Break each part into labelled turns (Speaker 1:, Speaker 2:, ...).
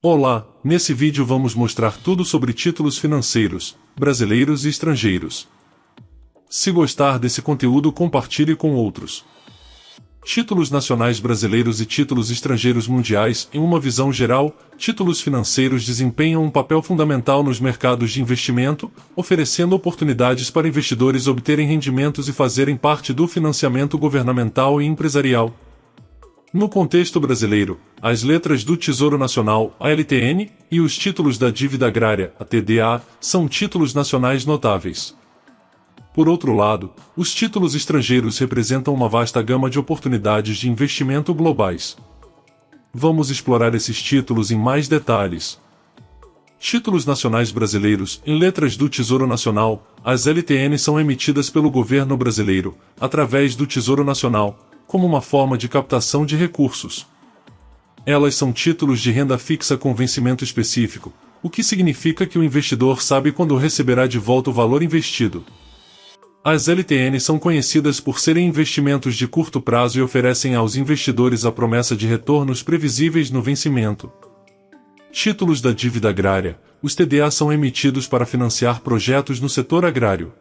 Speaker 1: Olá, nesse vídeo vamos mostrar tudo sobre títulos financeiros, brasileiros e estrangeiros. Se gostar desse conteúdo, compartilhe com outros. Títulos nacionais brasileiros e títulos estrangeiros mundiais. Em uma visão geral, títulos financeiros desempenham um papel fundamental nos mercados de investimento, oferecendo oportunidades para investidores obterem rendimentos e fazerem parte do financiamento governamental e empresarial. No contexto brasileiro, as letras do Tesouro Nacional, a LTN, e os títulos da Dívida Agrária, a TDA, são títulos nacionais notáveis. Por outro lado, os títulos estrangeiros representam uma vasta gama de oportunidades de investimento globais. Vamos explorar esses títulos em mais detalhes. Títulos nacionais brasileiros. Em letras do Tesouro Nacional, as LTN são emitidas pelo governo brasileiro, através do Tesouro Nacional, como uma forma de captação de recursos. Elas são títulos de renda fixa com vencimento específico, o que significa que o investidor sabe quando receberá de volta o valor investido. As LTN são conhecidas por serem investimentos de curto prazo e oferecem aos investidores a promessa de retornos previsíveis no vencimento. Títulos da Dívida Agrária. Os TDA são emitidos para financiar projetos no setor agrário.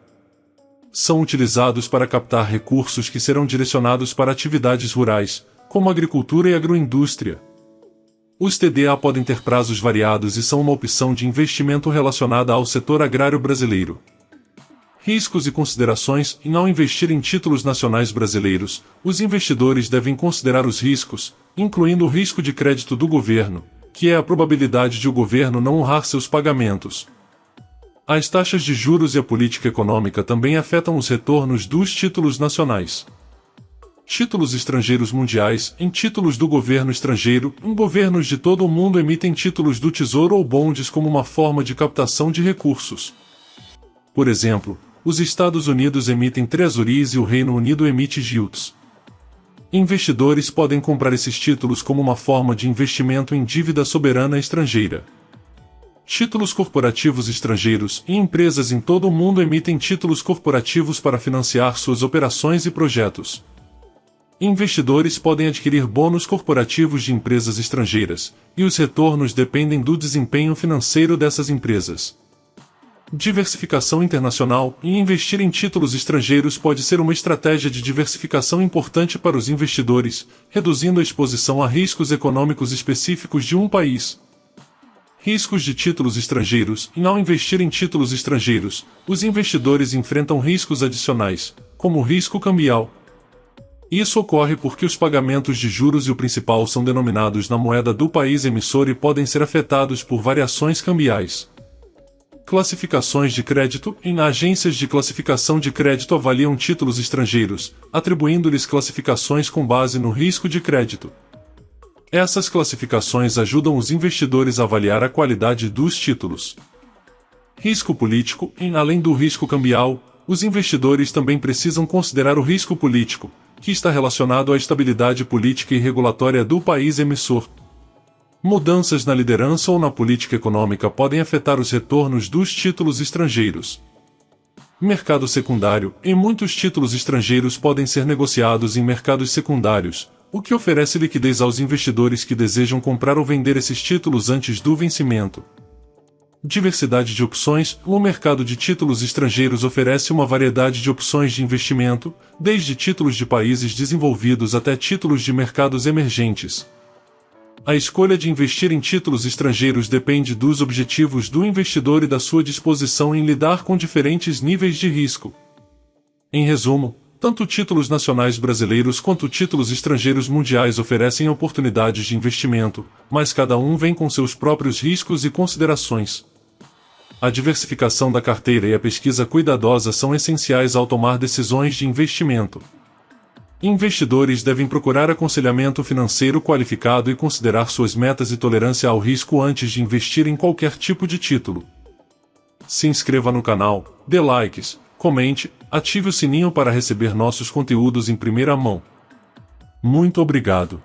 Speaker 1: São utilizados para captar recursos que serão direcionados para atividades rurais, como agricultura e agroindústria. Os TDA podem ter prazos variados e são uma opção de investimento relacionada ao setor agrário brasileiro. Riscos e considerações. Ao investir em títulos nacionais brasileiros, os investidores devem considerar os riscos, incluindo o risco de crédito do governo, que é a probabilidade de o governo não honrar seus pagamentos. As taxas de juros e a política econômica também afetam os retornos dos títulos nacionais. Títulos estrangeiros mundiais. Em títulos do governo estrangeiro, governos de todo o mundo emitem títulos do Tesouro ou bondes como uma forma de captação de recursos. Por exemplo, os Estados Unidos emitem treasuries e o Reino Unido emite gilts. Investidores podem comprar esses títulos como uma forma de investimento em dívida soberana estrangeira. Títulos corporativos estrangeiros. Empresas em todo o mundo emitem títulos corporativos para financiar suas operações e projetos. Investidores podem adquirir bônus corporativos de empresas estrangeiras, e os retornos dependem do desempenho financeiro dessas empresas. Diversificação internacional. Investir em títulos estrangeiros pode ser uma estratégia de diversificação importante para os investidores, reduzindo a exposição a riscos econômicos específicos de um país. Riscos de títulos estrangeiros. Ao investir em títulos estrangeiros, os investidores enfrentam riscos adicionais, como o risco cambial. Isso ocorre porque os pagamentos de juros e o principal são denominados na moeda do país emissor e podem ser afetados por variações cambiais. Classificações de crédito. Agências de classificação de crédito avaliam títulos estrangeiros, atribuindo-lhes classificações com base no risco de crédito. Essas classificações ajudam os investidores a avaliar a qualidade dos títulos. Risco político. Além do risco cambial, os investidores também precisam considerar o risco político, que está relacionado à estabilidade política e regulatória do país emissor. Mudanças na liderança ou na política econômica podem afetar os retornos dos títulos estrangeiros. Mercado secundário. Muitos títulos estrangeiros podem ser negociados em mercados secundários, o que oferece liquidez aos investidores que desejam comprar ou vender esses títulos antes do vencimento. Diversidade de opções. O mercado de títulos estrangeiros oferece uma variedade de opções de investimento, desde títulos de países desenvolvidos até títulos de mercados emergentes. A escolha de investir em títulos estrangeiros depende dos objetivos do investidor e da sua disposição em lidar com diferentes níveis de risco. Em resumo, tanto títulos nacionais brasileiros quanto títulos estrangeiros mundiais oferecem oportunidades de investimento, mas cada um vem com seus próprios riscos e considerações. A diversificação da carteira e a pesquisa cuidadosa são essenciais ao tomar decisões de investimento. Investidores devem procurar aconselhamento financeiro qualificado e considerar suas metas e tolerância ao risco antes de investir em qualquer tipo de título. Se inscreva no canal, dê likes, comente, ative o sininho para receber nossos conteúdos em primeira mão. Muito obrigado.